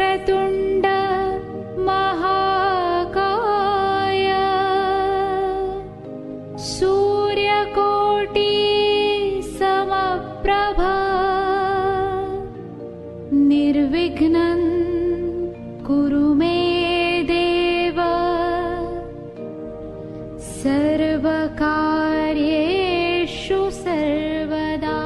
वक्रतुण्ड महाकाय सूर्यकोटि समप्रभा निर्विघ्नं कुरु मे देव सर्वकार्येषु सर्वदा।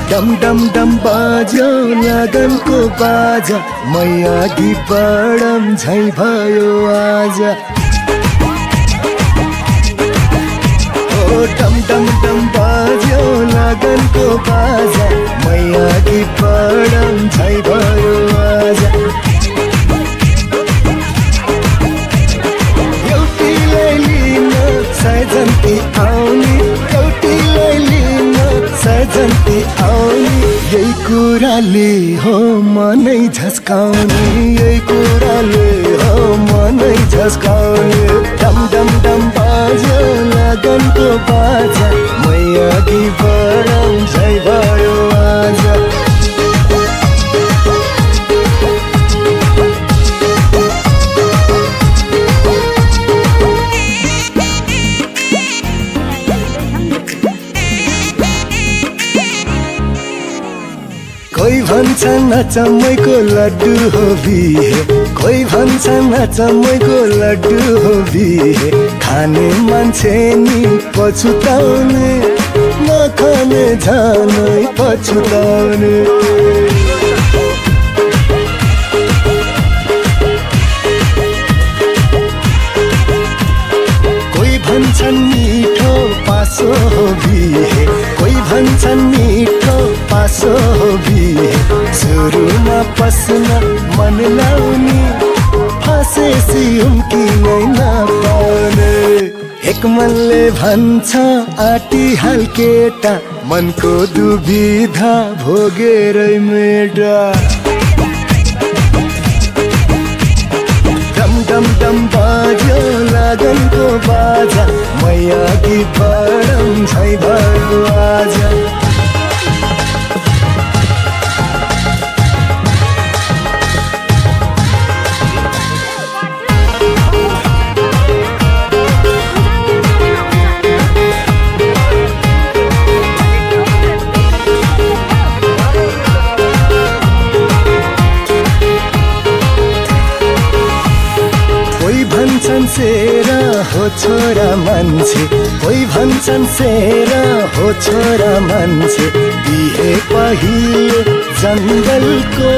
डम डम डम बाज्यो लगनको बाजा मैया कि बडम झै भयो आज। ओ डम डम डम बाज्यो लगनको बाजा मैया कि बडम झै भयो आज। एउटीलाई लिन सजन्ती आउने, एउटीलाई लिन सजन्ती आउने, यही कुराले हो मनै झस्काउने, यही कुराले हो मनै झस्काउने। डम डम डम बाज्यो लगनको बाजा मैया कि बडम झै भयो आज। कोही भन्छन् अचम्मैको लड्डु हो बिहे, कोही भन्छन् अचम्मैको लड्डु हो बिहे, खाने मान्छे नि पछुताउने, नखाने झनै पछुताउने। कोही भन्छन् मिठो पासो हो बिहे, कोही भन्छन् मिठो पासो हो बिहे, सुरुमा पस्न मन लाउने, फसेसी उम्किनै नपाउने। एक मनले भन्छ आटी हाल केटा, मनको दुविधा भोगेरै मेटा। डम डम डम बाज्यो लगनको बाजा मैया कि बडम झै भयो आज। भन्छन् सेरा हो छोरा मान्छे, कोही भन्छन् सेरा हो छोरा मान्छे, बिहे पहिले जङ्गलको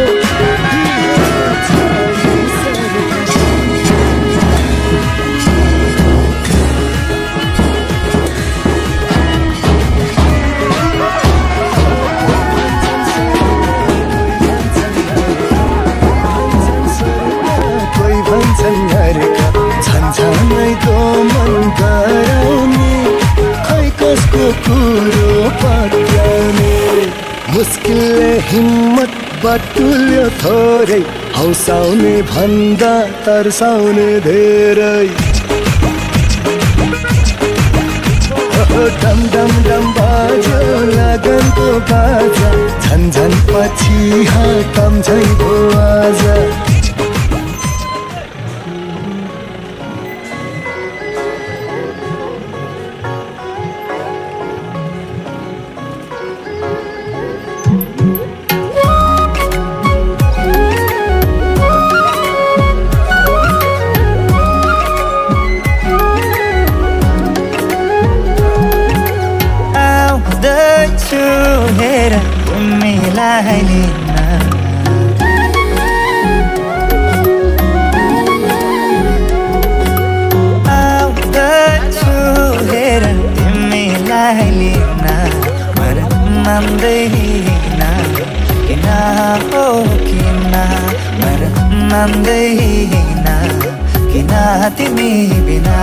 कुरो पत्याउने मुस्किलले हिम्मत बटुल्यो थोरै हौसाउने भन्दा तर्साउने धेरै डम डम डम बाजो लगनको बाजा झन झन पछि हातम झै भो आज हेर तिमीलाई लिन आउँदैछु हेर तिमीलाई लिन मर मान्दैन किन हो किन मर मान्दैन किन तिमी बिना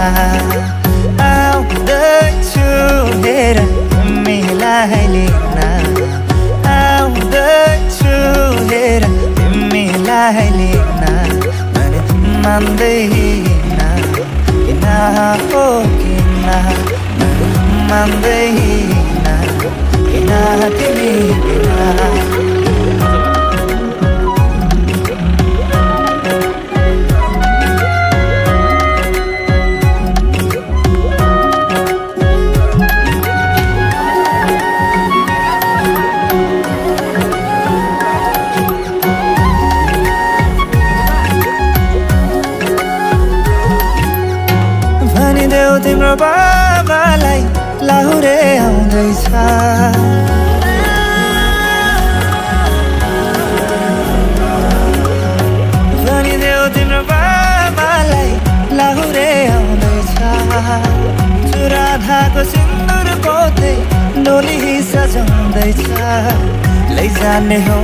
आउँदैछु हेर तिमीलाई लिन आउँदैछु हेर तिमीलाई लिन मन मान्दैन किन हो किन मन मान्दैन किन तिमी बिना तिम्रो बाबालाई लाहुरे आउँदैछ भनिदेऊ तिम्रो बाबालाई लाहुरे आउँदैछ चुराधाको सिन्दुर पोते डोली सजाउँदैछ लैजाने हो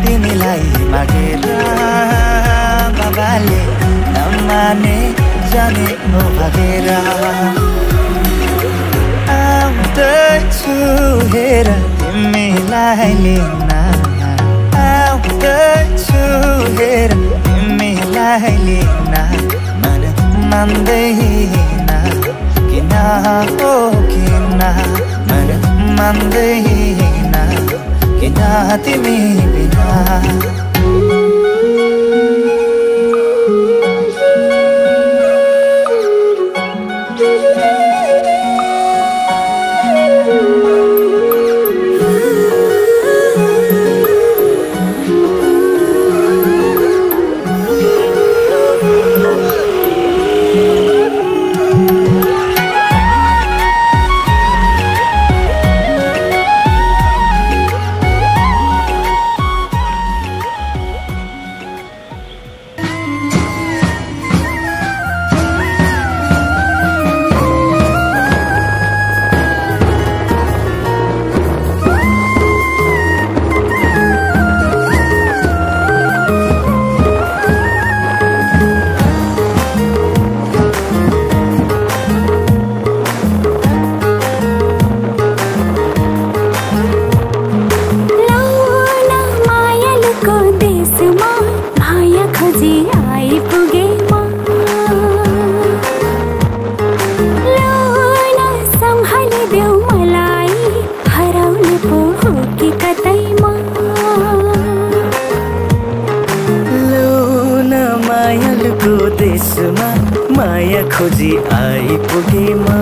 तिमीलाई मागेर बाबाले नमाने जाने हो भागेर आउँदैछु हेर तिमीलाई लिन आउँदैछु हेर तिमीलाई लिन मन मान्दैन किन हो किन मन मान्दैन किन तिमी बिना माया खोजी आइपुगेमा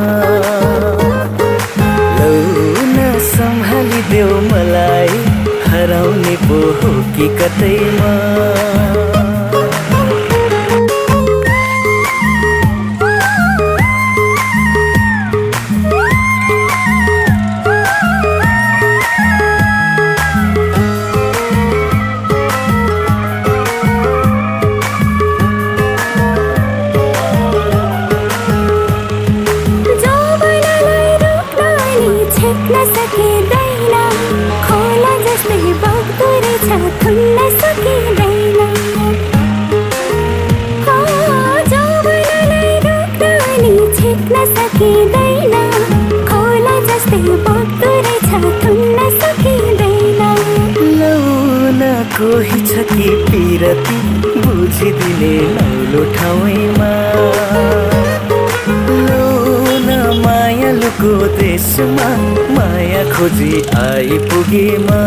लौ न सम्हालिदेऊ मलाई हराउने पो हो कि कतैमा खोला जस्तै बग्दो रहेछ खुल्न सकिँदैन कोही छ कि पिरती बुझिदिने नौलो ठाउँमा न मायालुको देशमा माया खोजी आइपुगेमा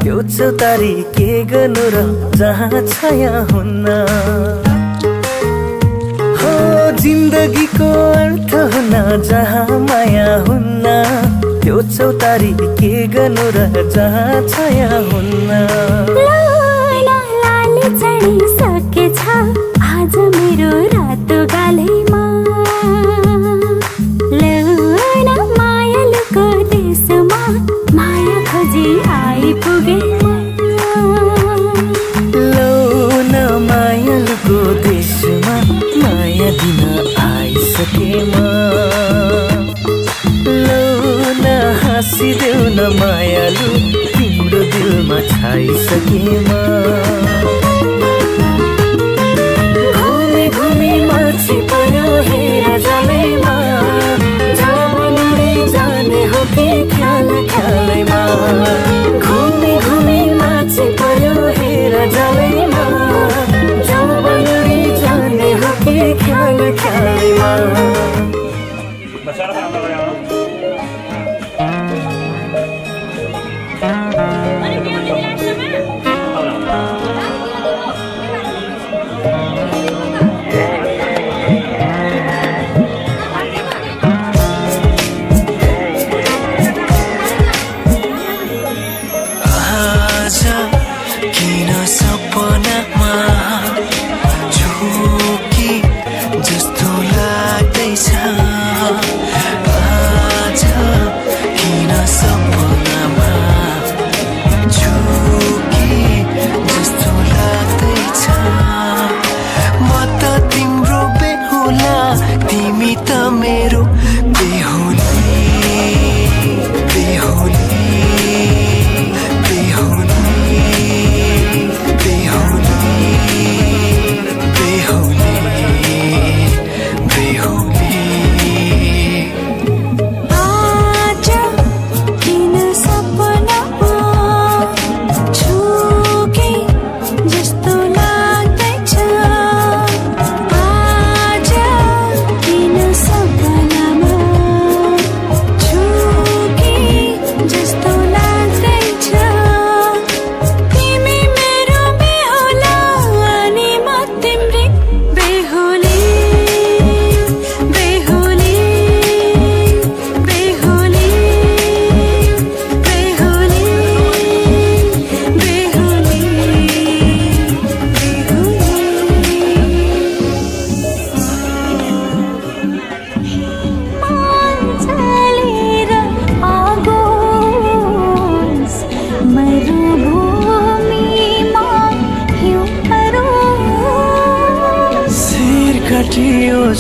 त्यो चौतारी के गर्नु र जहाँ छाया हुन्न हो जिन्दगीको अर्थ हुन जहाँ माया हुन्न त्यो चौतारी के गर्नु र जहाँ छाया हुन्न सकेछ आज मेरो रातो गालैमा लौना मायालुको देशमा माया खोजी आइपुगेमा लौना मायालुको देशमा माया दिन आइसकेमा लौना हाँसिदेऊ न मायालु तिम्रो दिलमा छाइसकेमा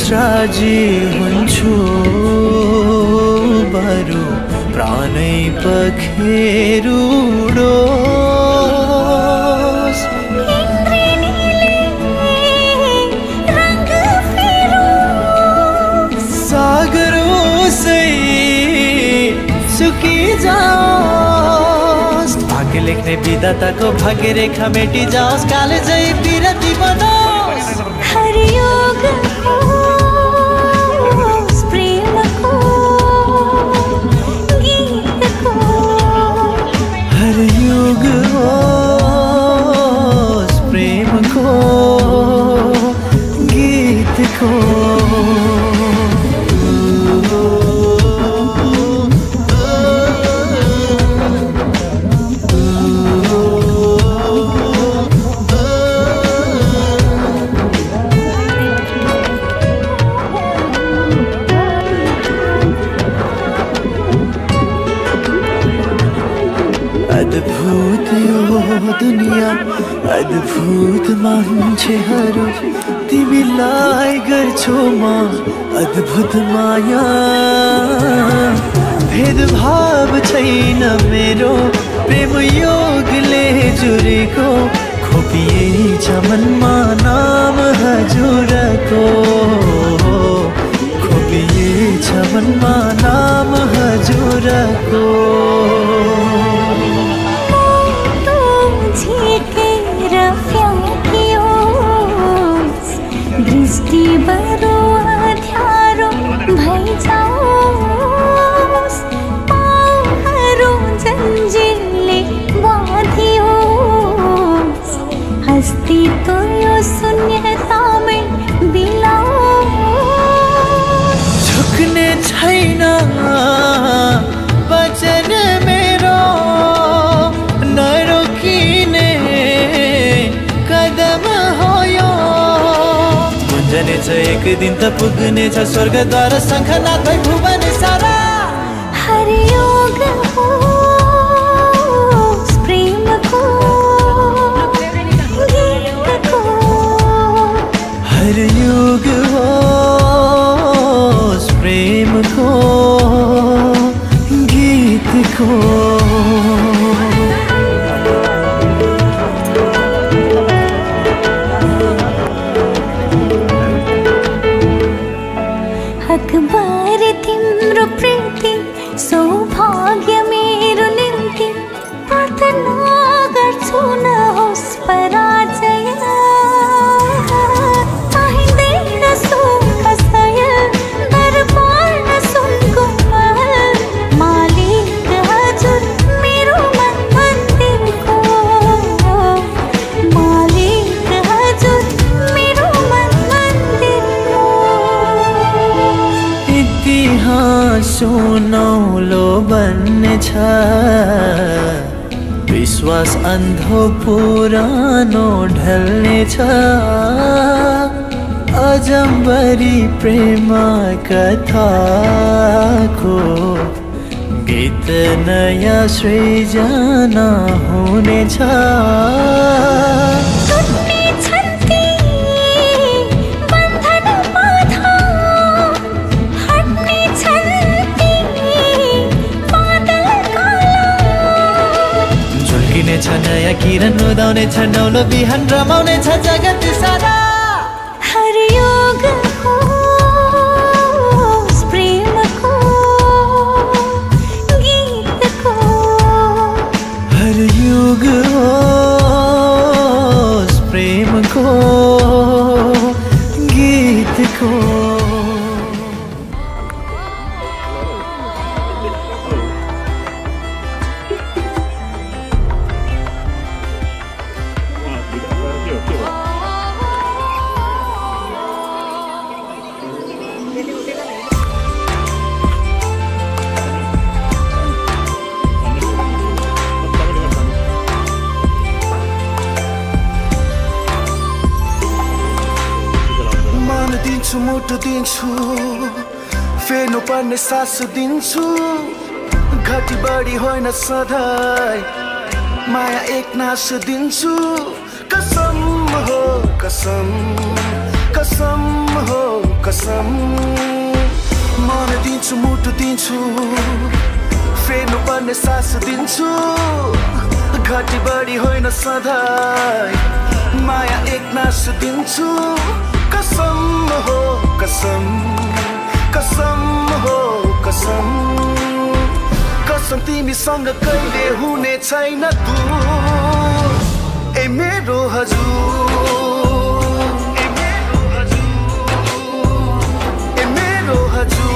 राजी हुन्छु बरु प्राणै पखेरुडोस् सागरोसै सुकिजाओस् भाग्य लेख्ने विधाताको भाग्य रेखा मेटी जाओस् कालेजै पिरती बनोस् हरियोग हरयुग होस् प्रेमको गीतको अद्भुत यो दुनिया अद्भुत मान्छेहरू तिमीलाई गर्छु म अद्भुत माया भेदभाव छैन मेरो प्रेम योगले जुरेको खोपिएछ मनमा नाम हजुरको खोपिएछ मनमा नाम हजुरको झिकेर फ्याँकियोस् दृष्टि बरु अँध्यारो भइजाओस् पाउहरू जन्जिरले बाँधियोस् अस्तित्व यो शून्यतामै बिलाओस् झुक्ने छैन वचन मेरो नरोकिने कदम हो यो गुन्जनेछ एक दिन त पुग्नेछ स्वर्गद्वार शङ्खनाथ भई भुवन सारा हरियोग होस् प्रेमको गीतको हरियोग होस् प्रेमको गीतको अखबार तिम्रो प्रीति सौभाग्य मेरो निम्ति प्रार्थना गर्छु नहोस् पराजय चाहिँदैन सुख सयल दरबार न सुनको महल मालिक हजुर मेरो मन मन्दिरको मालिक हजुर मेरो मन मन्दिरको इतिहास सुनौलो बन्नेछ विश्वास अन्धो पुरानो ढल्नेछ अजम्बरी प्रेम कथाको गीत नयाँ सृजना हुनेछ नयाँ किरण उदाउने छ नौलो बिहान रमाउने छ जगत सारा हरियोग होस् प्रेमको गीतको हरियोग होस् प्रेमको गीतको मुटु दिन्छु फेर्नु पर्ने सास दिन्छु घटी बढी होइन सधैँ माया एक नास दिन्छु कसम हो कसम कसम हो कसम मन दिन्छु मुटु दिन्छु फेर्नु पर्ने सास दिन्छु घटी बढी होइन सधैँ माया एक नास दिन्छु कसम हो कसम कसम हो कसम कसम तिमीसँग कहिले हुने छैन दूर ए मेरो हजुर ए मेरो हजुर ए मेरो हजुर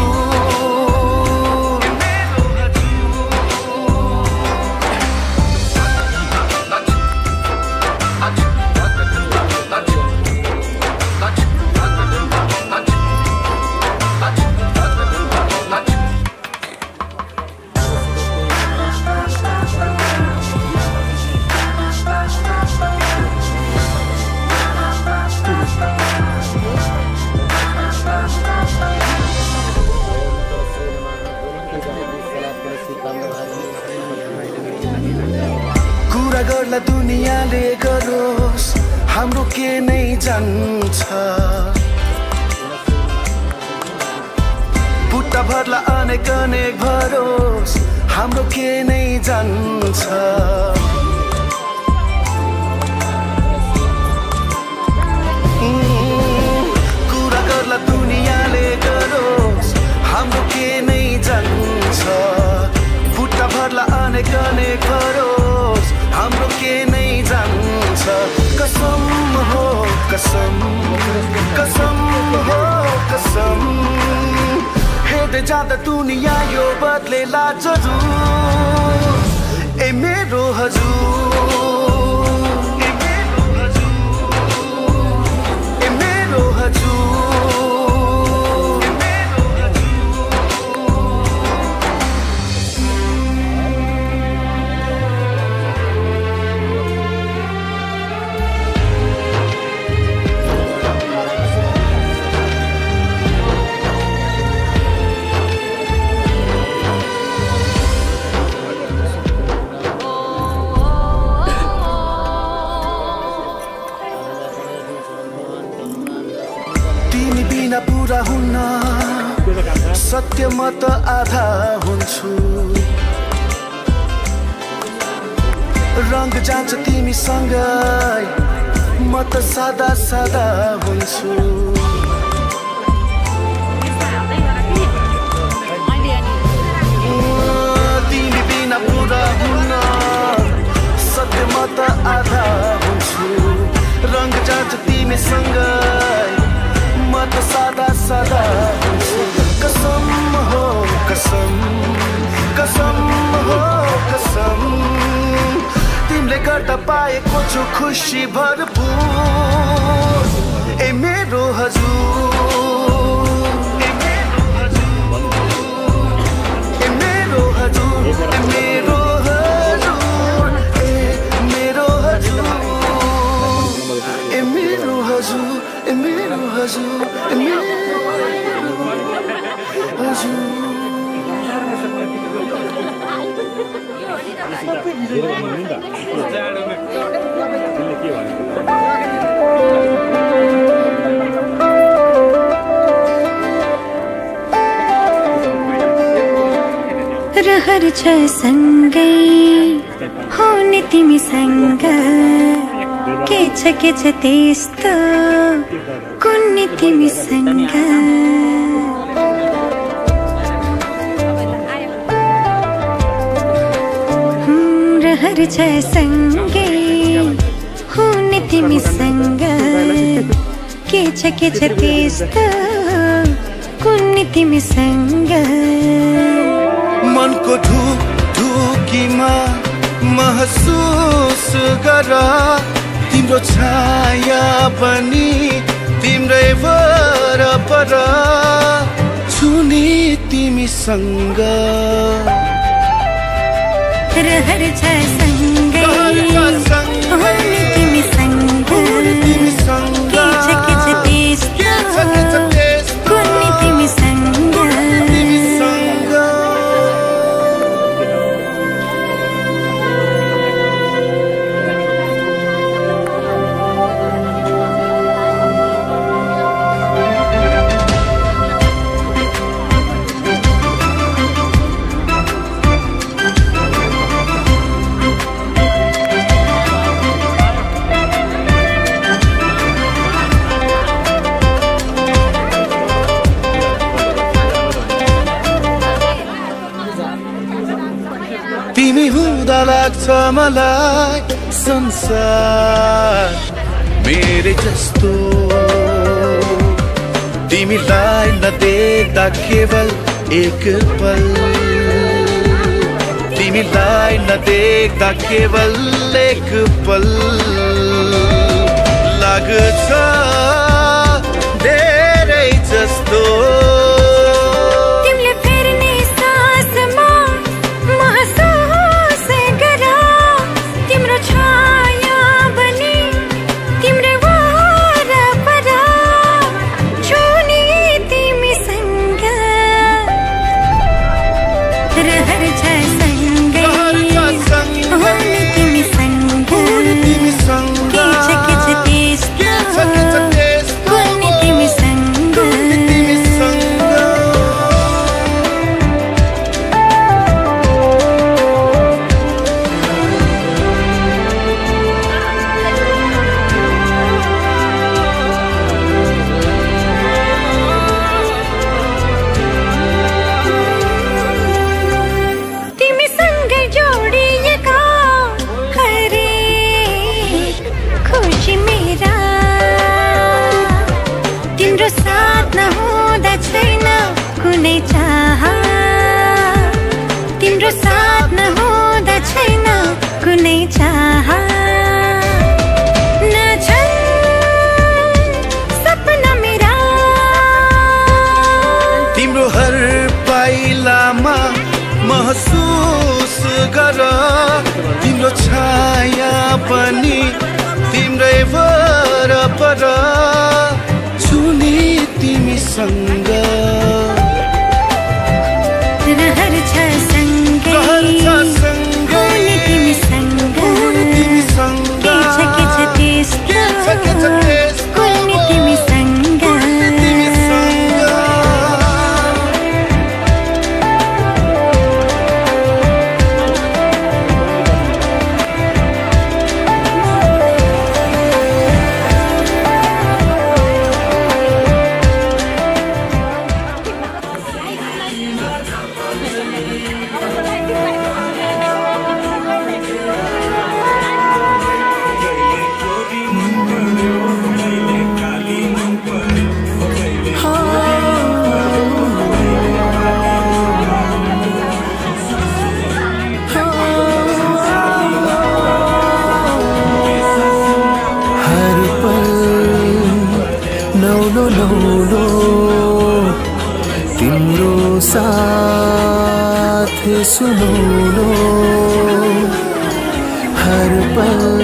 गर्ला दुनियाँले गरोस् हाम्रो के नै जान्छ बुट्टा भर्ला अनेक अनेक भरोस् हाम्रो के नै जान्छ कुरा गर्ला दुनियाँले गरोस् हाम्रो के नै जान्छ बुट्टा भर्ला अनेक अनेक भरोस् हाम्रो के नै जान्छ कसम हो कसम कसम हो कसम हेर्दै जाँदा दुनियाँ यो बदलेला जरुर ए मेरो हजुर ए मेरो हजुर ए मेरो हजुर ए मेरो पूरा हुन्न सत्य म त आधा हुन्छु रंग जान्छ तिमीसँग म त सादा सादा हुन्छु तिमी बिना पूरा हुन्न सत्य म त आधा हुन्छु रंग जान्छ तिमीसँग म त सादा सादा कसम हो कसम कसम हो कसम तिमीले गर्दा पाएको छु खुसी भरपुर ए मेरो हजुर ए मेरो हजुर ए मेरो हजुर ए मेरो हजुर ए मेरो हजुर ए मेरो हजुर ए मेरो हजुर ए मेरो हजुर रहर छ सँगै हुने तिमीसँग के छ त्यस्तो कुन्नी तिमीसँग रहर छ सँगै हुने तिमीसँग के छ त्यस्तो कुन्नी तिमीसँग मनको ढुकीमा महसुस गर तिम्रो छाया बनी तिम्रै वरपर छुनी तिमीसँग रहर छ सँगै हुने तिमीसँग के छ त्यस्तो कुन्नी तिमीसँग तिमी हुँदा लाग्छ मलाई संसार मेरै जस्तो तिमीलाई नदेख्दा केवल एक पल तिमीलाई नदेख्दा केवल एक पल लाग्छ धेरै जस्तो रहर छ सँगै हुने तिमीसँग साथ नहुँदा छैन कुनै चाह नछन् सपना मेरा तिम्रो हर पाइलामा महसुस गर तिम्रो छाया पनि तिम्रै वरपर छुनी तिमीसँग रहर छ सँगै हुने तिमीसँग के छ त्यस्तो कुल्ने तिमीसँग तिम्रो साथ सुनौलो हर पल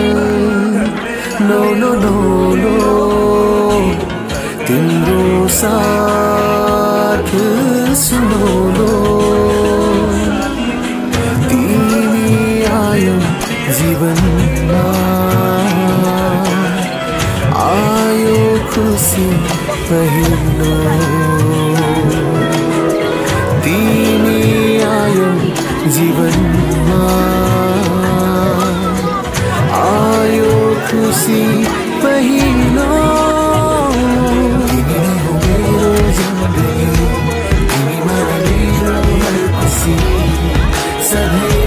नौलो नौलो तिम्रो साथ सुनौलो तिमी आयो जीवनमा आयो खुसी पहिलो तिमी आयो जीवनमा आयो खुसी पहिलो तिमी हो मेरो जिन्दगी तिमीमा मेरो हर खुसी सधैँ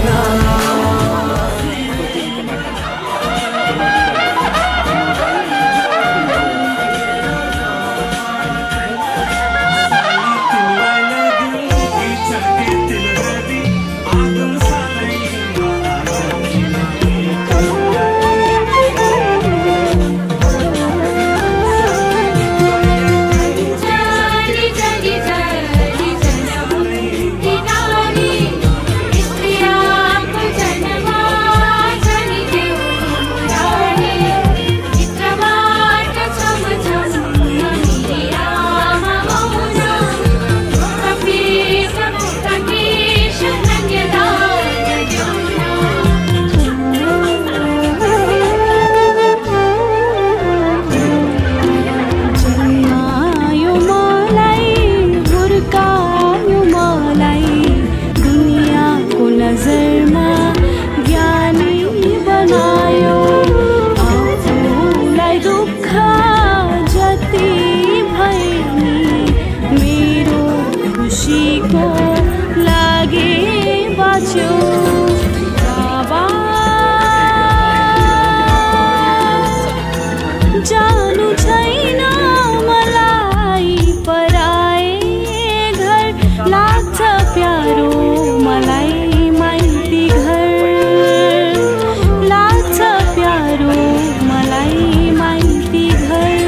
जानु छैन मलाई पराए घर लाग्छ प्यारो मलाई माइती घर लाग्छ प्यारो मलाई माइती घर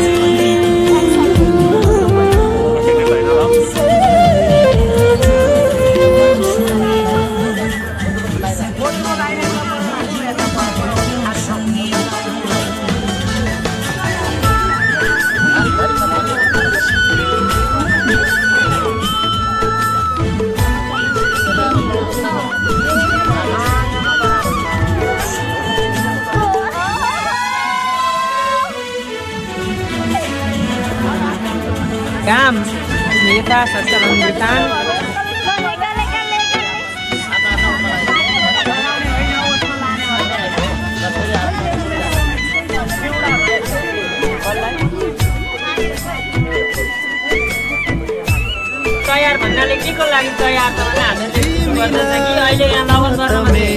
Gam, kita seserambutan. तयार भन्नाले के को लागि तयार त हामीले अहिले यहाँ लगन गर्न भने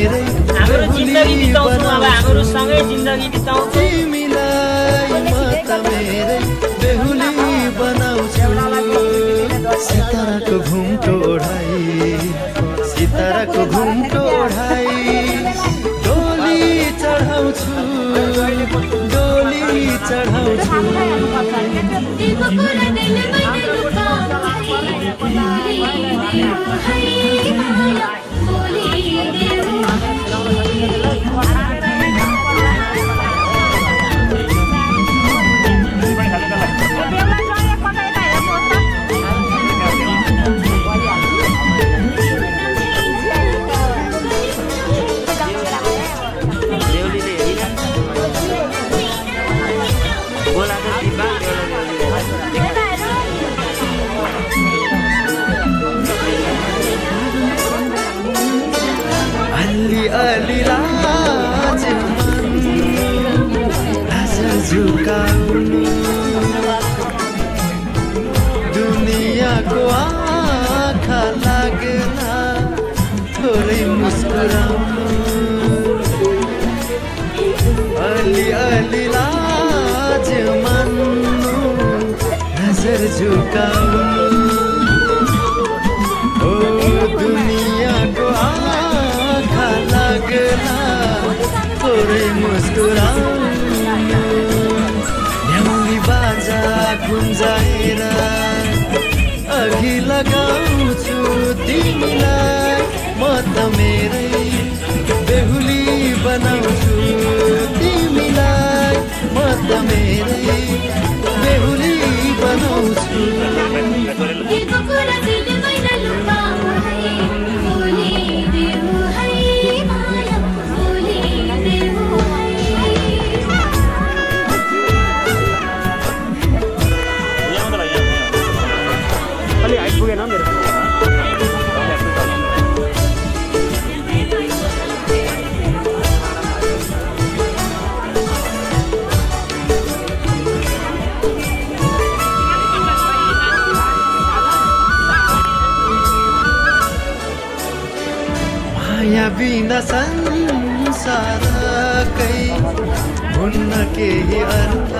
हाम्रो जिन्दगी बिताउँछौँ अब हाम्रो सँगै जिन्दगी बिताउँछौँ सिताराको घुम्टो ओढाई सिताराको घुम्टो ओढाई डोली चढाउँछु अलि लाज झुकाउनु दुनियाँको आँखा लाग्ला थोरै मुस्कुराउनु अलि लाज मान्नु नजर झुकाउनु ओ दुनियाँको आँखा लाग्ला थोरै मुस्कुराउनु ल्याउनी बाजा गुन्जाएर अघि लगाउँछु तिमीलाई म त मेरै बेहुली बनाउँछु तिमीलाई म त मेरै बेहुली बनाउँछु माया बिना संसारकै हुन्न केही अर्थ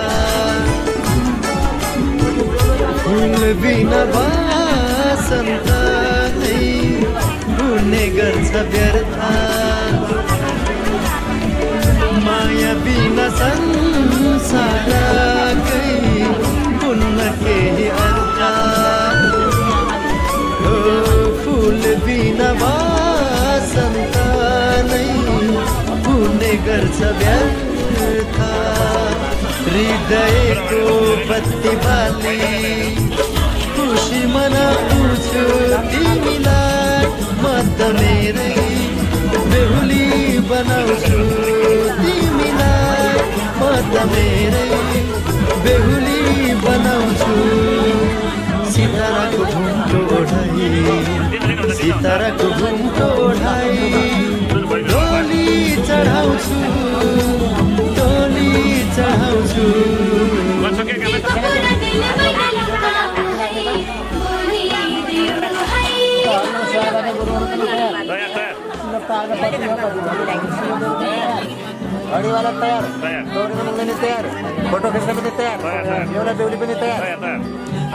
फुल बिना बसन्त नै हुने गर्छ व्यर्थ माया बिना संसारकै हुन्न केही अर्थ फुल बिना बसन्त नै हुने गर्छ व्यर्थ हृदयको बत्ती बाली खुसी मनाउँछु तिमीलाई म त मेरै बेहुली बनाउँछु तिमीलाई म त मेरै बेहुली बनाउँछु सिताराको घुम्टो ओढाई सिताराको घुम्टो ओढाई डोली चढाउँछु गाडी वाला तयार दौडी पनि तयार फोटो खिच्न पनि तयार एउटा बेहुली पनि तयार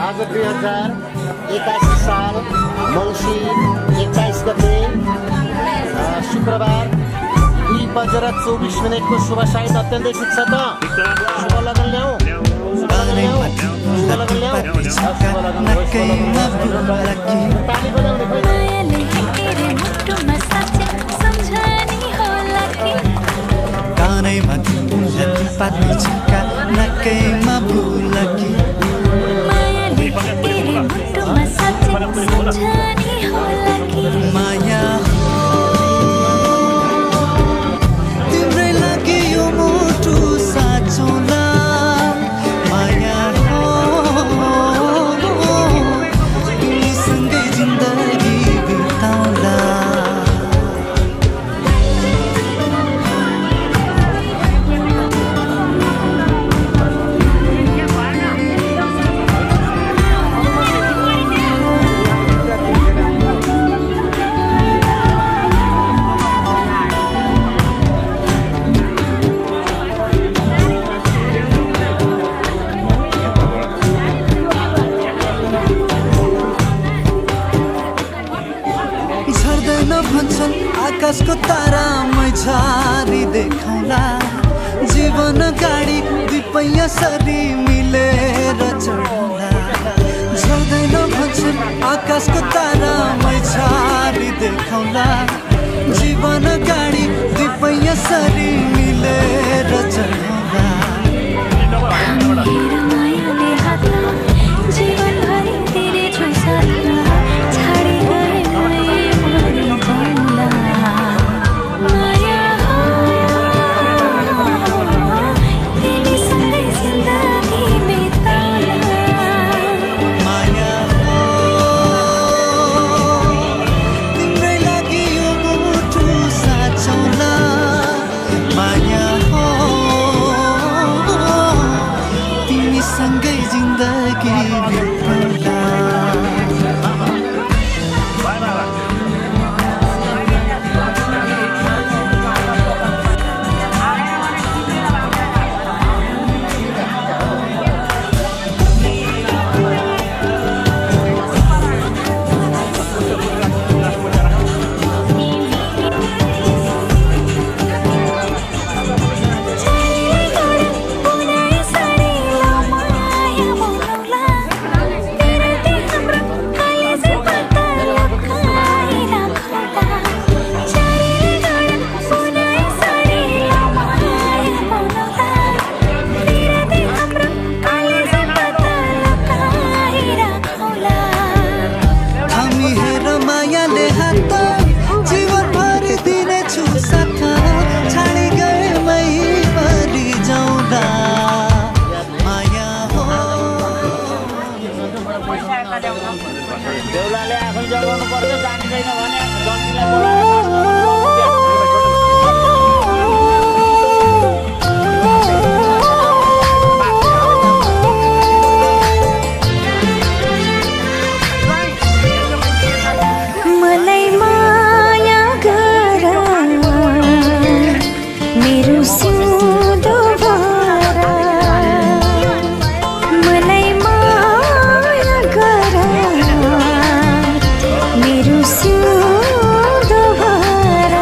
आज 2081 साल मङ्सिर 21 गते शुक्रबार 2:24 को शुभ साइत अत्यन्तै ठिक छ त शुभ लगन ल्याऊ शुभ लगन ल्याऊ शुभ लगन ल्याऊ शुभ लगन ताली बजाउने कानैमा गुन्जन पात्ने छिक्का नक्कैमा बुलकी माया तिम्रै लागि यो मुटु साँचौला माया तिमीसँगै जिन्दगी बिताउला तारा मै छारी देखाउला जीवन गाडी दुपैया सरी मिलेर चढौला झर्दैन भन्छन् आकाशको तारा मै छारी देखाउला जीवन गाडी दुपैया सरी मिलेर चढौला जीवन भरि तेरे छु साथमा छाडी गए मै मरि जाउँला माया तिमी सँगै जिन्दगी बिताउला माया तिम्रै लागि यो मुटु साँचौला माया तिमी सँगै जिन्दगी बिताउला देउलाले आफै जगाउनु पर्छ जान्दैन भने जन्तीलाई बोलाएर मलाई माया गर मेरो सिउँदो भर मलाई माया गर मेरो सिउँदो भर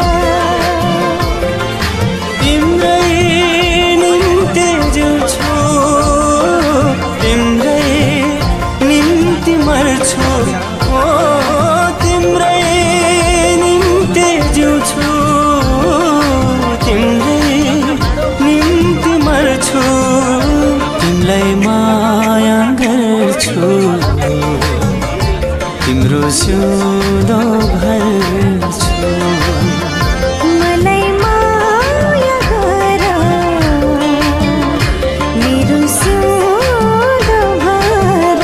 तिम्रै निम्ति जिउँछु तिम्रै निम्ति मर्छु तिम्रै निम्ति जिउँछु तिम्रै निम्ति मर्छु तिमीलाई माया गर्छु तिम्रो सिउँदो भर्छु मलाई माया गर मेरो सिउँदो भर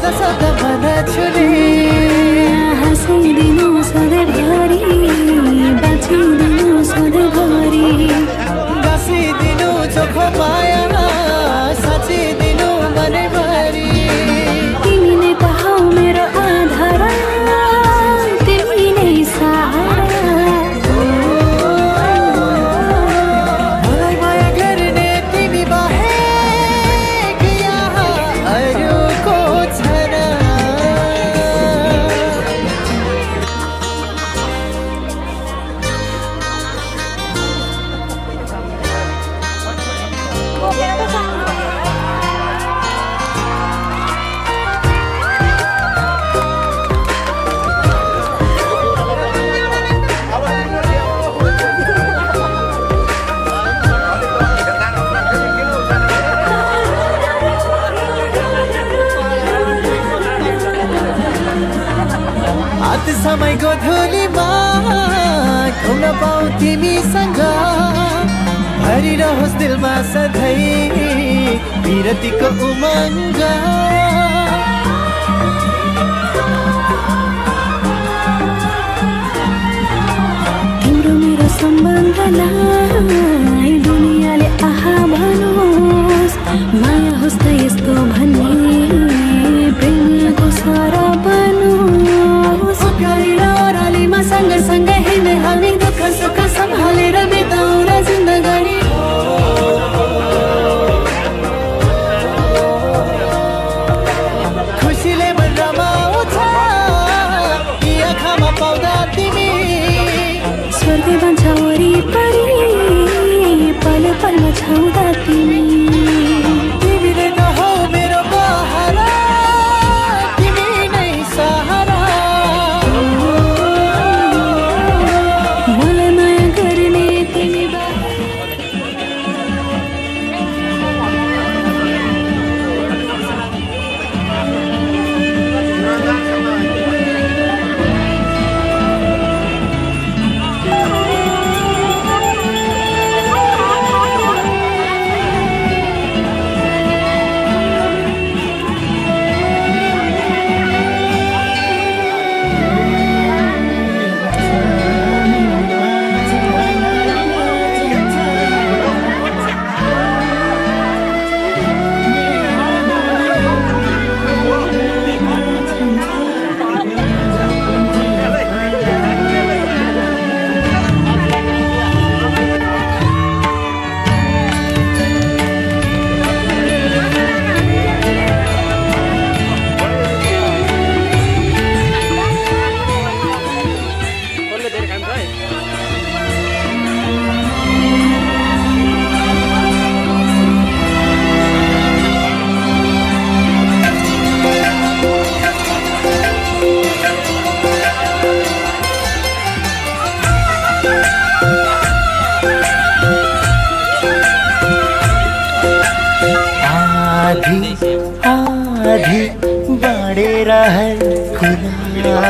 सदा सदा भन्छु नि हाँसिदिनु सधैँभरि बाँचिदिनु सधैँभरि गाँसिदिनु चोखो माया साँचिदिनु मनैभरि तिमी नै त हौ मेरो आधार तिमी नै सहारा मलाई माया गर्ने तिमी बाहेक यहाँ अरूको छैन आत समयको धुलीमा घुम्न पाऊ तिमीसँग भरिरहोस् दिलमा सधैँ विरतिको उमङ्ग तिम्रो मेरो सम्बन्धलाई दुनियाँले आहा भनोस् माया होस् त यस्तो भन्ने प्रेमको सारा बनोस् प्यारी र ओह्रालीमा सँगसँगै हिँड्ने हामी दुःख सुख सम्हालेर बिताउला जिन्दगानी खुसीले मन रमाउँछ यी आँखामा पाउँदा तिमी स्वर्ग बन्छ वरिपरि पल पलमा छाउँदा तिमी तिमीले त हौ मेरो बहारा तिमी नै सहारा मलाई माया गर्ने तिमी आधी बाँडेर हर कुरा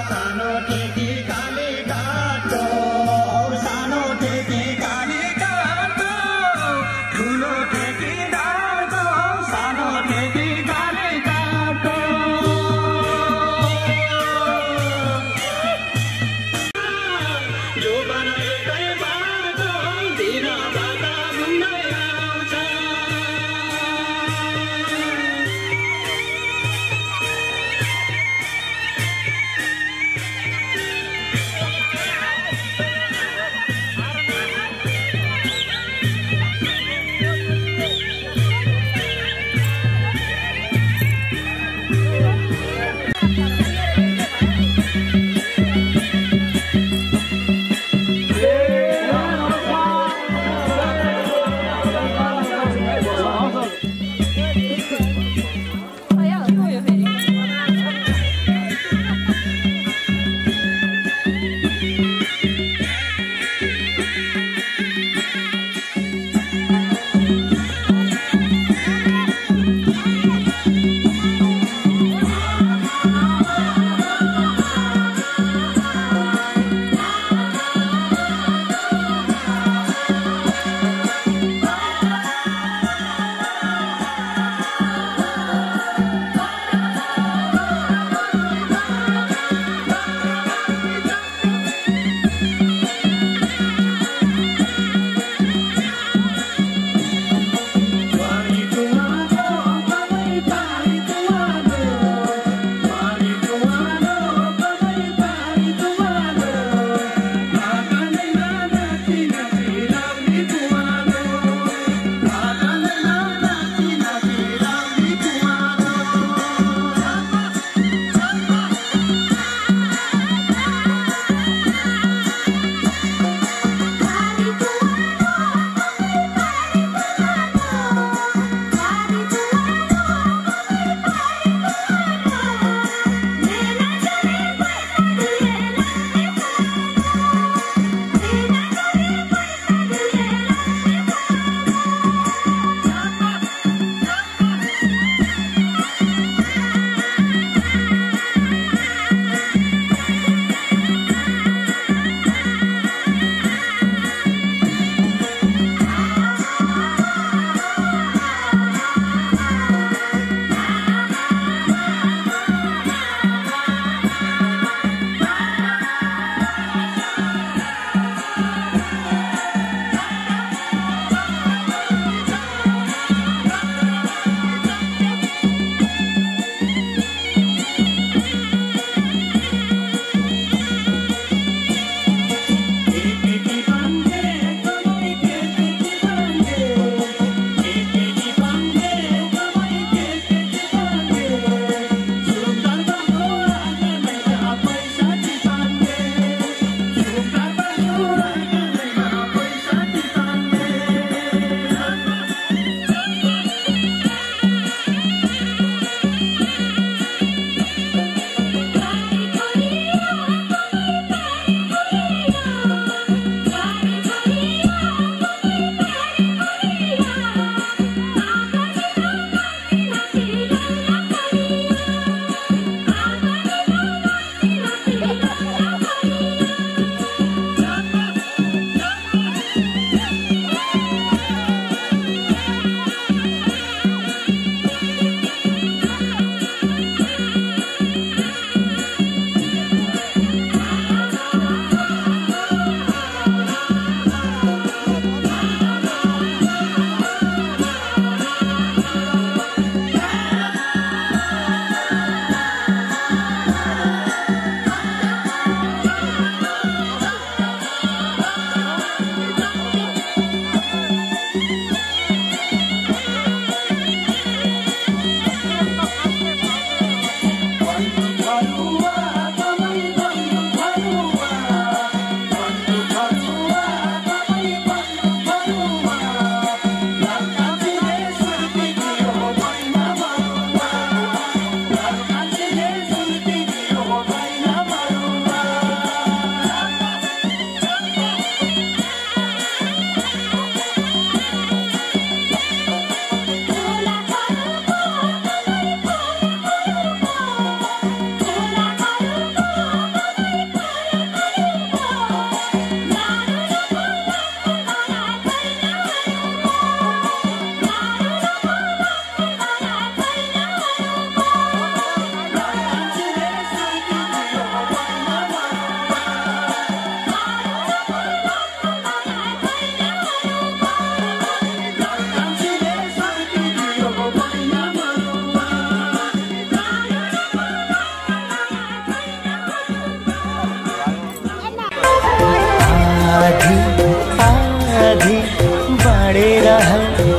सानो टेकी काली घाटो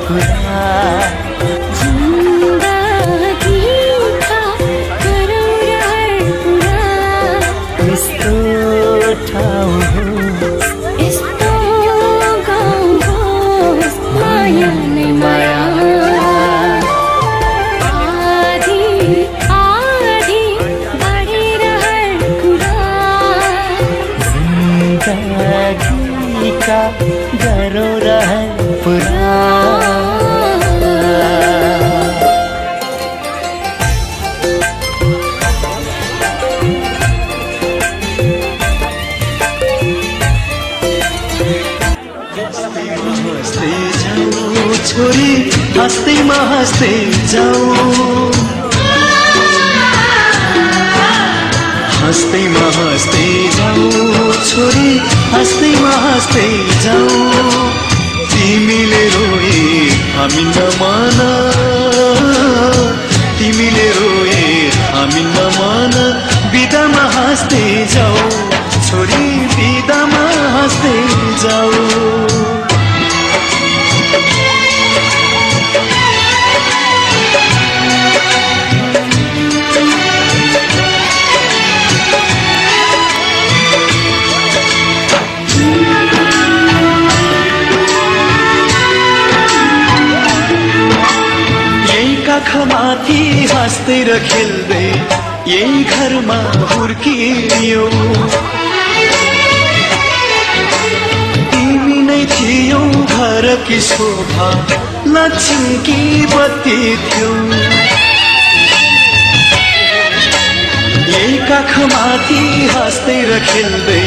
पुरा जिन्दगीका गरौँ रहर पुरा यस्तो ठाउँ होस् यस्तो गाउँ होस् माया नै माया आधी आधी बढिरहर कुरा जिन्दगीका गरौँ रहर पुरा छोरी हाँस्दैमा हाँस्दै जाऊ हाँस्दैमा हाँस्दै जाऊ छोरी हाँस्दैमा हाँस्दै जाऊ तिमीले रोए हामी नमान तिमीले रोए हामी नमान बिदामा हाँस्दै जाऊ छोरी बिदामा हाँस्दै जाऊ माथि हाँस्दै र खेल्दै यही घरमा हुर्कियो तिमी नै थियौ घरकी शोभा लक्ष्मीकी बत्ती थियौ यही काखमाथि हाँस्दै र खेल्दै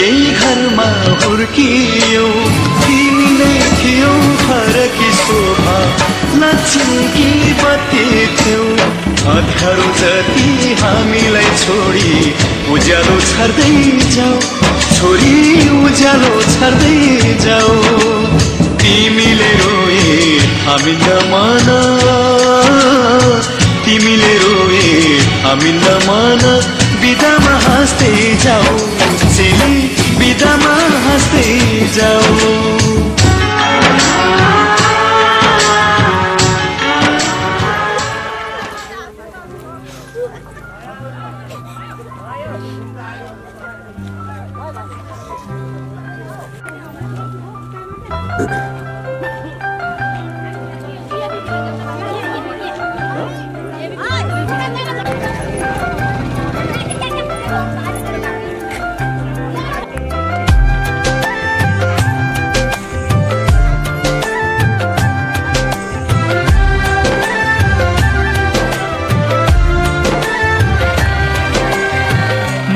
यही घरमा हुर्कियो तिमी नै थियौ घरकी शोभा लक्ष्मीकी बत्ती थियौ अँध्यारो जति हामीलाई छोडी उज्यालो छर्दै जाऊ छोरी उज्यालो छर्दै जाऊ तिमीले रोए हामी नमान तिमीले रोए हामी नमान बिदामा हाँस्दै जाऊ चेली बिदामा हाँस्दै जाऊ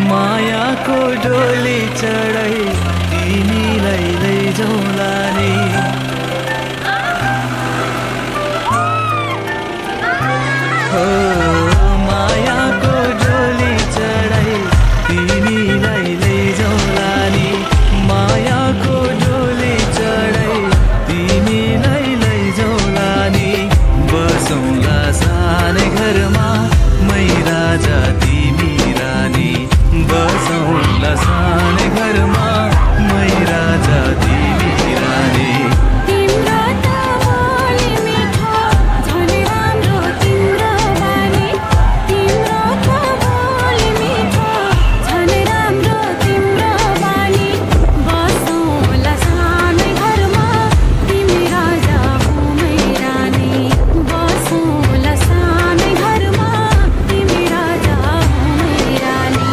मायाको डोली चढाई तिमीलाई लैजाउँला नि हो मायाको डोली चढाई तिमीलाई लैजाउँला नि मायाको डोली चढाई तिमीलाई लैजाउँला नि बसौँला सानै घरमा मै राजा तिमी रानी बसौँला सानै घरमा मै राजा तिमी रानी तिम्रो त बोली मिठो झन् राम्रो तिम्रो बानी तिम्रो त बोली मिठो झन् राम्रो तिम्रो बानी बसौँला सानै घरमा तिमी राजा हो मै रानी बसौँला सानै घरमा तिमी राजा हो मै रानी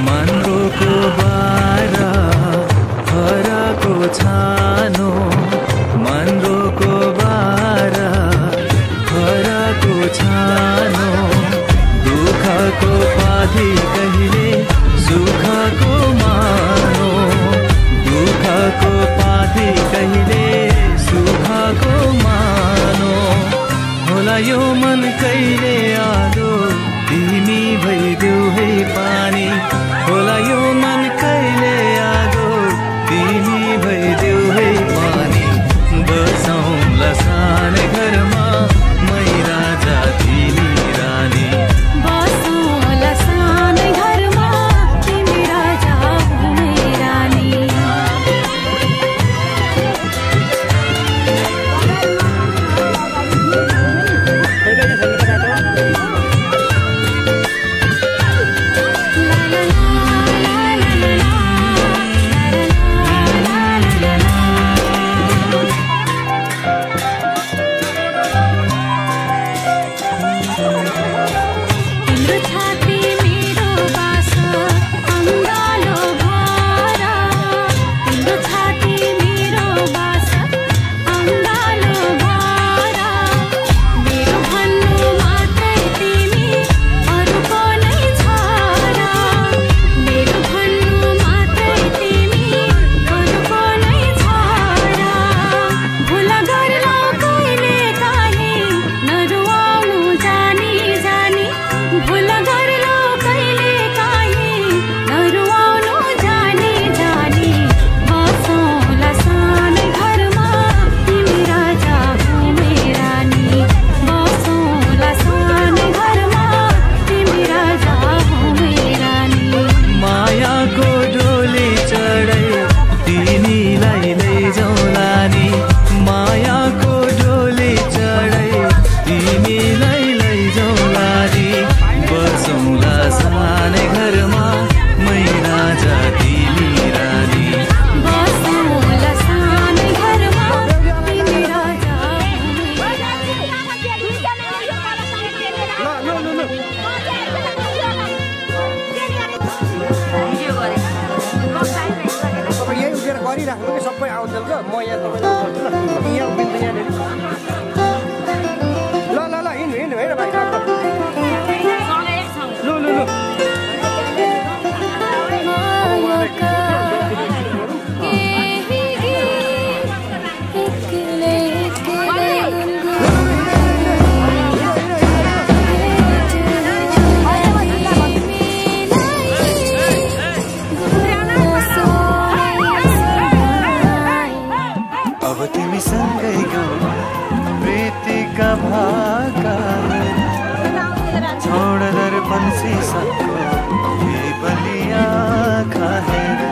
मनको बारा हराको छानो मनको बारा हराको छानो दुःखको पाथी कहिले सुखको मानो दुःखको पाथी कहिले सुखको मानो होला यो मन कहिले आदो तिमी भइदेऊ है पानी होला यो मन कहिले आगो तिमी भइदेऊ गयो प्रीतिका भाका छोड दर्पण शीशाको यही बलिया खाएर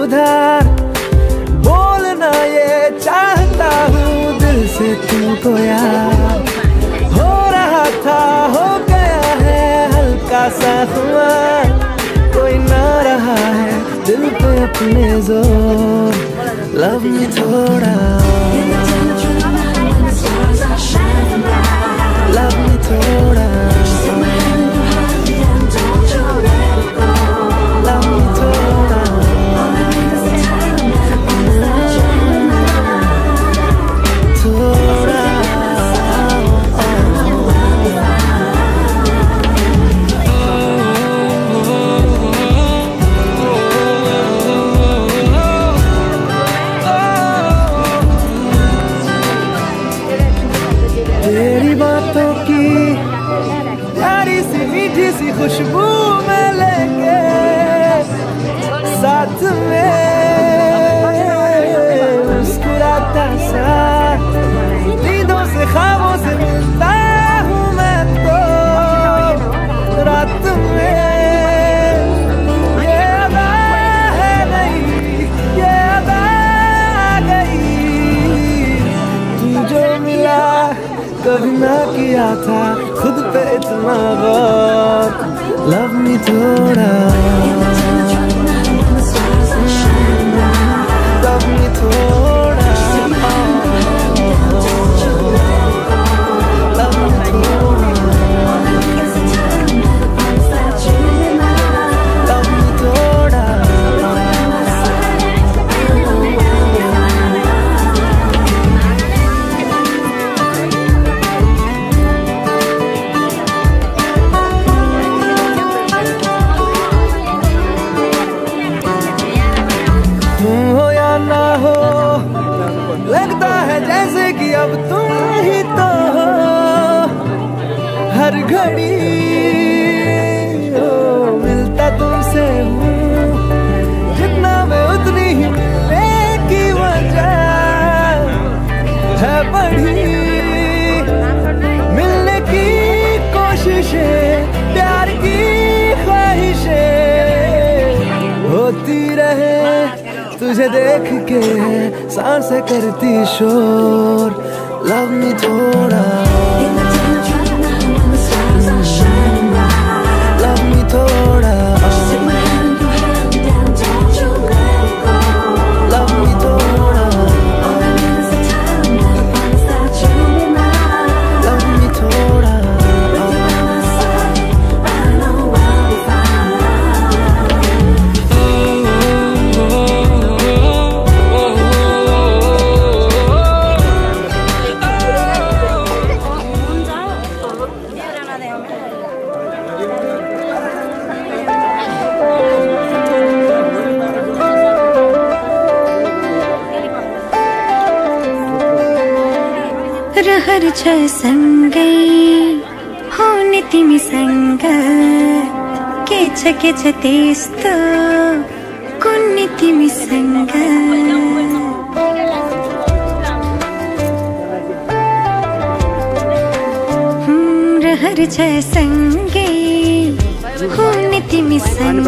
उधार बोलना ये चाहता हूँ दिल से तुमको यार हो रहा था हो गया है हल्का सा खुमार कोई ना रहा है दिल पे अपने जोर लव मी थोड़ा love me thoda love me thoda thoda तेरी बातों की प्यारी सी मीठी सी खुशबू में लेके साथ में मुस्कुराता सा नींदों से ख्वाबों से मिलता हूँ मैं तो रात में ये अदा है नहीं ये अदा गई तू जो मिला कभी ना किया था खुद पे इतना गौर लव मी थोड़ा लव मी थोड़ा लव मी थोड़ा लव मी थोड़ा लगता है जैसे कि अब तुम ही तो हो हर घड़ी मिलता तुमसे हूँ जितना मैं उतनी ही मिलने की वजह है बड़ी मिलने की कोशिशें प्यार की ख्वाहिशें होती रहे तुझे देख के सांसें करती शोर लव मी थोड़ा लव मी थोड़ा लव मी थोड़ा लव मी थोड़ा रहर छ सँगै हुने तिमीसँग के छ त्यस्तो कुन्नी तिमीसँग रहर छ सँगै हुने तिमीसँग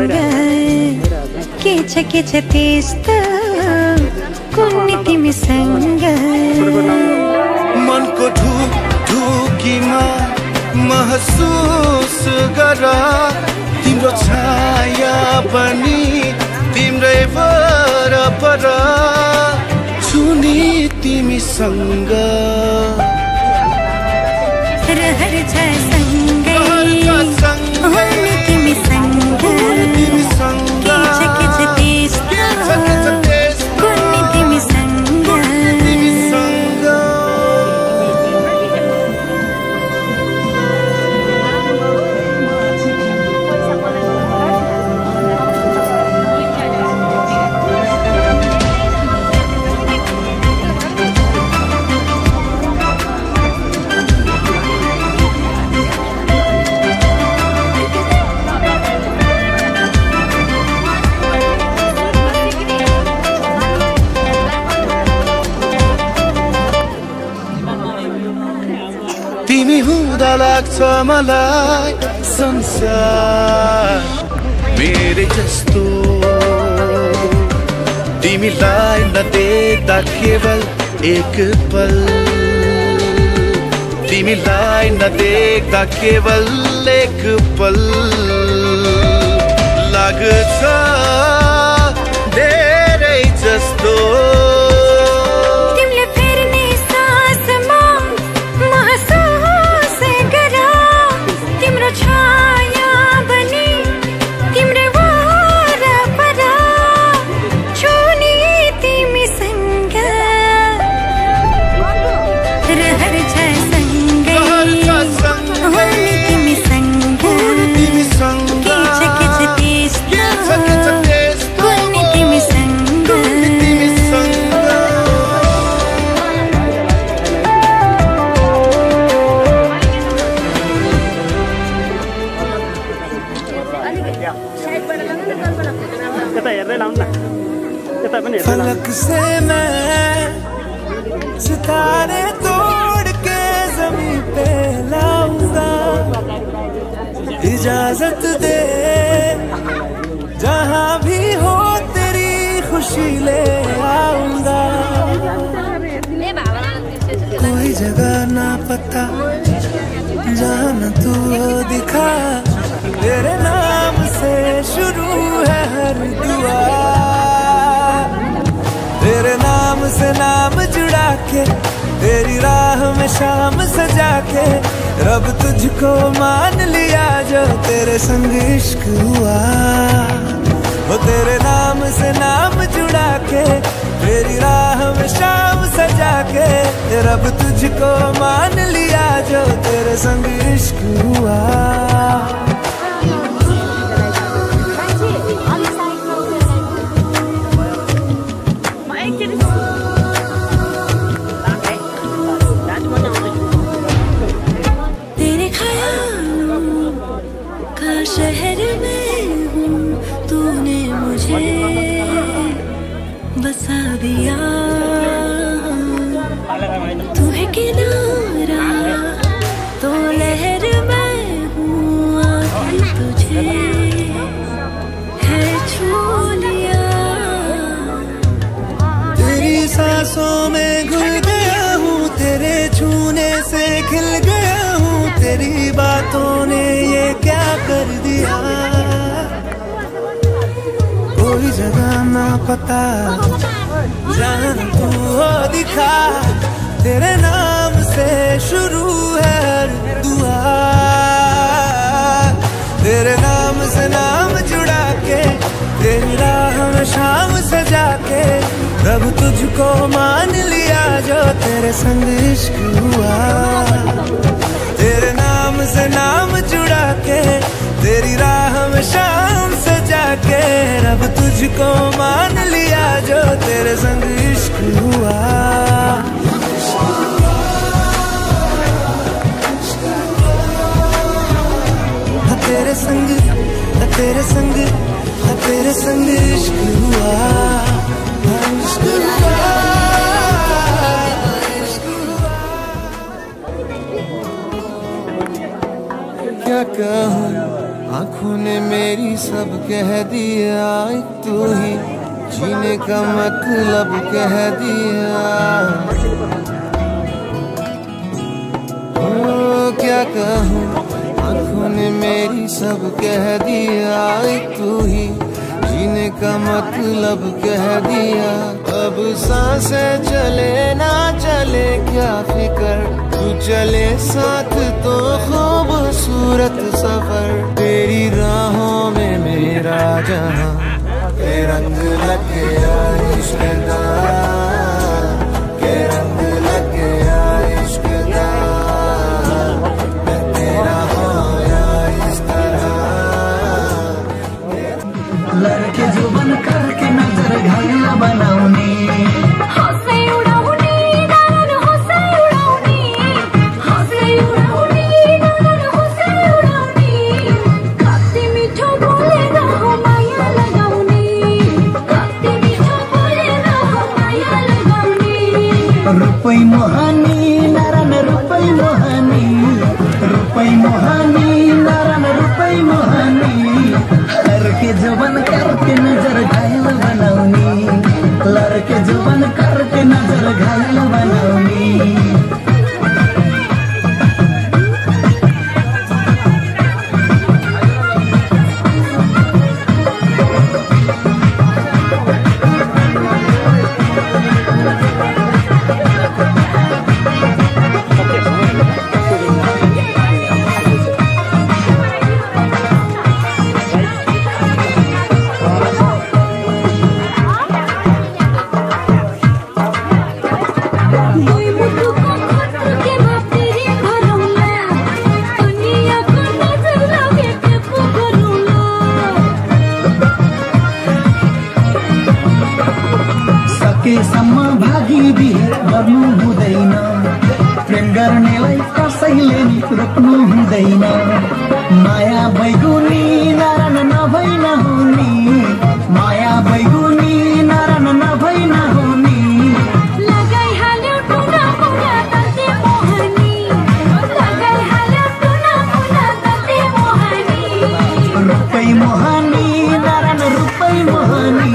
के छ त्यस्तो कुन्नी तिमीसँग मनको ढुकीमा महसुस गर तिम्रो छाया पनि तिम्रै वरपर छुनी तिमीसँग रहर छ सँगै हुने तिमीसँग के छ त्यस्तो कुन्नी तिमीसँग तिमी हुँदा लाग्छ मलाई संसार मेरै जस्तो तिमीलाई नदेख्दा केवल एक पल, तिमीलाई नदेख्दा केवल एक पल लाग्छ धेरै जस्तो। तिमीले फेर्ने सासमा महसुस गरा, तिम्रो छाया बनी तिम्रो वरपर छुने तिमीसँग रहर छ सँगै हुने तिमीसँग फलक से मैं सितारे तोड़ के ज़मीं पे लाऊंगा, इजाजत दे जहाँ भी हो तेरी खुशी ले आऊंगा। कोई जगह ना पता जहाँ न तू दिखा, तेरे नाम से शुरू है हर दुआ, तेरे नाम से नाम जुड़ा के तेरी राह में शाम सजा के रब तुझको मान लिया जो तेरे संग इश्क हुआ। वो तेरे नाम से नाम जुड़ा के तेरी राह में शाम सजा के रब तुझको मान लिया जो तेरे संग इश्क हुआ। शहर में हूँ तूने मुझे बसा दिया, तू है किनारा तो लहर में हूँ, आके तुझे है छू लिया। तेरी सांसों में घुल गया हूँ, तेरे छूने से खिल गया हूँ, तेरी बातों ने ये क्या कर दिया। कोई जगह ना पता जहाँ तू हो दिखा, तेरे नाम से शुरू है हर दुआ, तेरे नाम से नाम जुड़ा के तेरी राह में शाम सजा के रब तुझको मान लिया जो तेरे संग इश्क हुआ। तेरे नाम से नाम जुड़ा के तेरी राह में शाम सजा के रब तुझको मान लिया जो तेरे संग इश्क हुआ। तेरे संग तेरे संग तेरे संग इश्क हुआ, इश्क हुआ। क्या कहूँ आँखों ने मेरी सब कह दिया, एक तू ही जीने का मतलब कह दिया। ओ क्या कहूँ आँखों ने मेरी सब कह दिया, एक तू ही जीने का मतलब कह दिया। अब सांसें चले ना चले क्या फिकर, तू चले साथ तो खूबसूरत सफर। तेरी राहों में मेरा जहां के रंग लग गया इश्क दा, के रंग लग गया इश्क दा। मैं तेरा होया इस तरह लड़के जो बन करके नजर घायल बनाऊनी, हौसले उड़ाऊनी नारन हौसले उड़ाऊनी, हौसले उड़ाऊनी नारन हौसले उड़ाऊनी। काते मीठो बोले ना हो माया लगाऊनी, काते मीठो बोले ना हो माया लगाऊनी। रुपई मोहानी नारन रुपई मोहानी, रुपई मोहानी नारन रुपई मोहानी। लड़के जो बन करके नजर घायल बनाऊनी, लड़के जुबान करके नजर घायल बनाउने सकेसम्म भागी बिहे गर्नु हुँदैन प्रेम गर्नेलाई कसैले नि रोक्नु हुँदैन माया बैगुनी नारायण नभई नहुने माया बैगुनी नारायण नभई नहुने लगाइहाल्यो टुना मुना तते मोहनी लगाइहाल्यो टुना मुना तते मोहनी रुपै मोहनी नारायण रुपै मोहनी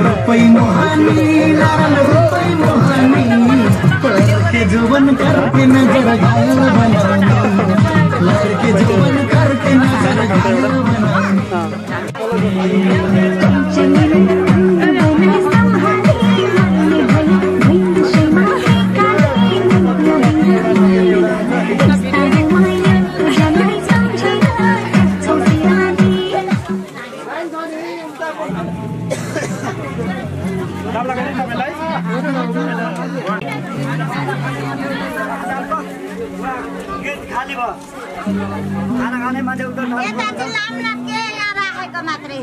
रुपै मोहनी नारायण रुपै मोहनी लड़के जुबान करके नजर घायल बनाउने लड़के जुबान करके नजर घायल खाली भयो खाना खाने मान्छे उता यता चाहिँ लामला के यहाँ राखेको मात्रै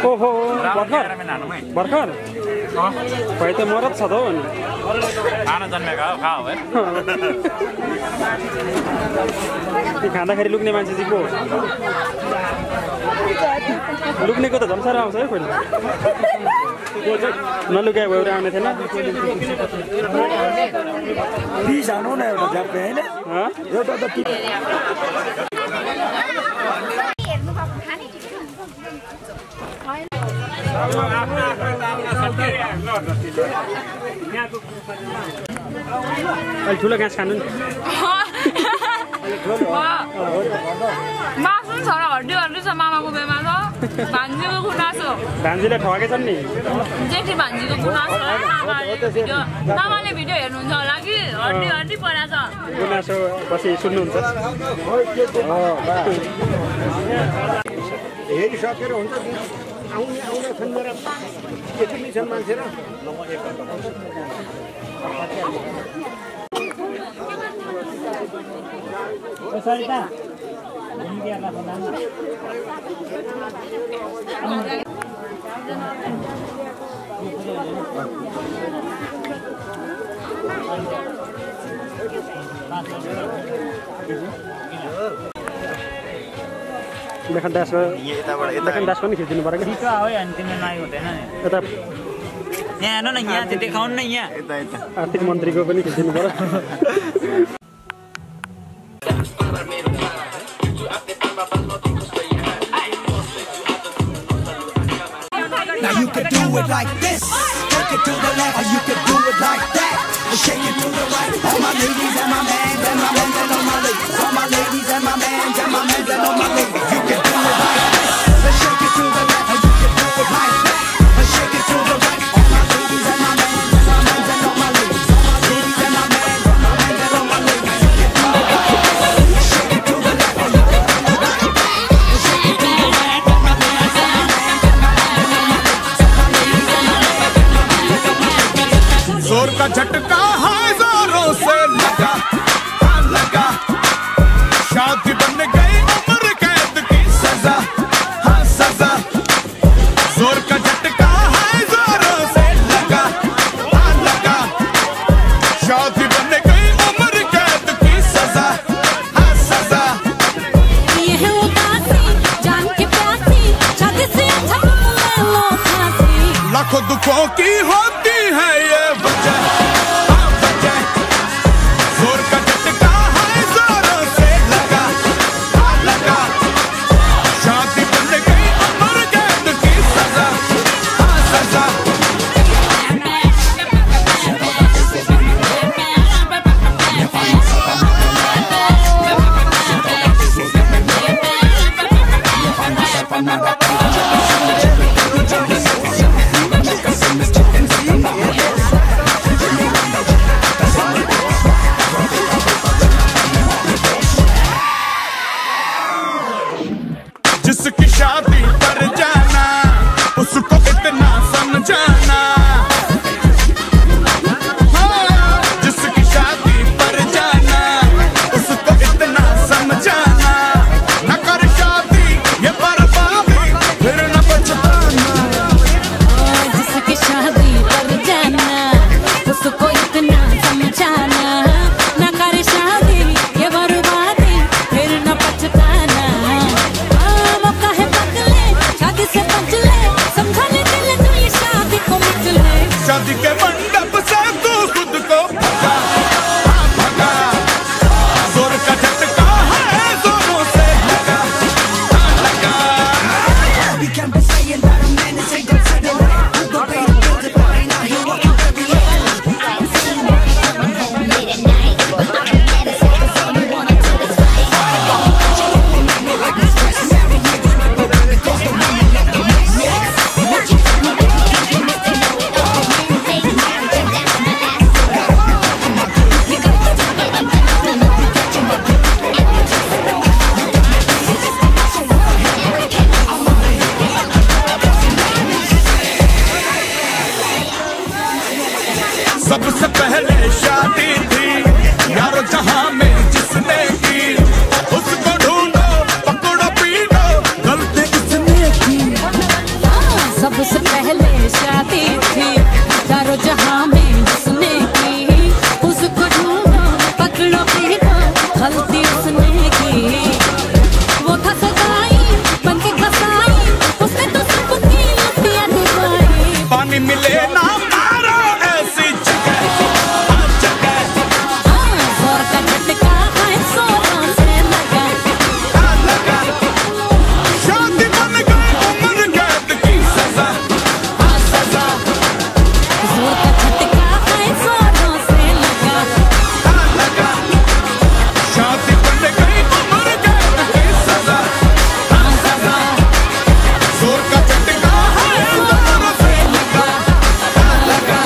ओहो भर्खर भाइ त मरत छ त हो नि खाना जन्मेको खा हो है खाँदाखेरि लुक्ने मान्छे चाहिँ को लुक्नेको त झन् साह्रो आउँछ है कोही नलुकाए भएर आउने थिएन जानु न एउटा झ्याप्पे होइन एउटा त अलि ठुलो घाँस खानु नि मासु छ र हड्डी हड्डी छ मामाको बेमा छ भान्जीको गुनासो भान्जीले ठगेछन् नि जेठी भान्जीको गुनासो मामाले भिडियो हेर्नुहुन्छ होला कि हड्डी हड्डी परेछ गुनासो पछि सुन्नुहुन्छ हेरिसकेर हुन्छ आउने आउने छन् मेरा यति छन् मान्छे र सरिता लेखन दास पनि खिचिदिनु पर्यो कि हो अनि तिम्रो नाइ हुँदैन नि यता यहाँ हेर्नु न यहाँ चाहिँ देखाउनु न यहाँ आर्थिक मन्त्रीको पनि खिचिदिनु पर्यो Now you can do it like this, take it to the left, or you can do it like that, and shake it to the right. All my ladies and my men, and my men and all my ladies, all my ladies and my men, and my men and all my ladies. You can do it like this, and shake it to the left, or you can do it like that, and shake it to the right. All my ladies and my men, and my men and all my ladies, all my ladies and my men, and my men and all my ladies. You can do it like this, and shake it to the left, or you can do it like that, and shake it to the right. All my ladies and my men, and my men and all my ladies, all my ladies and my men, and my men and all my ladies. का झटका हजारों से लगा, हाँ लगा। शादी बन गई उम्र कैद की सजा, हाँ सजा। जोर का झटका हजारों से लगा, हाँ लगा। शादी बन गई उम्र कैद की सजा, हाँ सजा। ये है उदासी जान के प्यासी, शादी से अच्छा ले लो फांसी। लाखों दुखों की होती है ये वजह, हाँ वजह। जोर का झटका है जोरों से लगा, हाँ लगा। शादी बन गई उम्र कैद की सजा, हाँ सजा। जिसकी शादी पर जाना उसको इतना समझाना, हाँ। जिसकी शादी पर जाना उसको इतना समझाना। न कर शादी ये बर्बादी फिर न पछताना। जिसकी शादी पर जाना उसको इतना समझाना। न कर शादी ये बर्बादी फिर न पछताना। मौका है बदले शादी से बच ले, समझाने दिल तो ये शादी को मिट ले। शादी के मंडप से तू खुद को भगा, हाँ भगा। जोर का झटका है जोरों से लगा, हाँ लगा। We can't be saying that a man is ain't gonna set it right. Who's gonna pay the bills if I ain't out here working every day? सबसे पहले शादी थी यारो जहां में जिसने की, उसको ढूंढो पकड़ो पीटो गलती किसने की। सबसे पहले शादी थी यारो जहां में जिसने की, उसको ढूंढो पकड़ो पीटो गलती उसने की। वो था सगाई बन के कसाई, उसने तो सबकी लुटिया दिखाई। पानी मिले ना मारो ऐसी जगह, हाँ जगह। जोर का झटका है जोरों से लगा, हाँ लगा। शादी बन गई उम्र कैद की सजा, हाँ सजा। जोर का झटका है जोरों से लगा, हाँ लगा। शादी बन गई उम्र कैद की सजा, हाँ सजा। जोर का झटका है जोरों से लगा, हाँ लगा।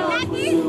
Lagi.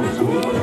Jangan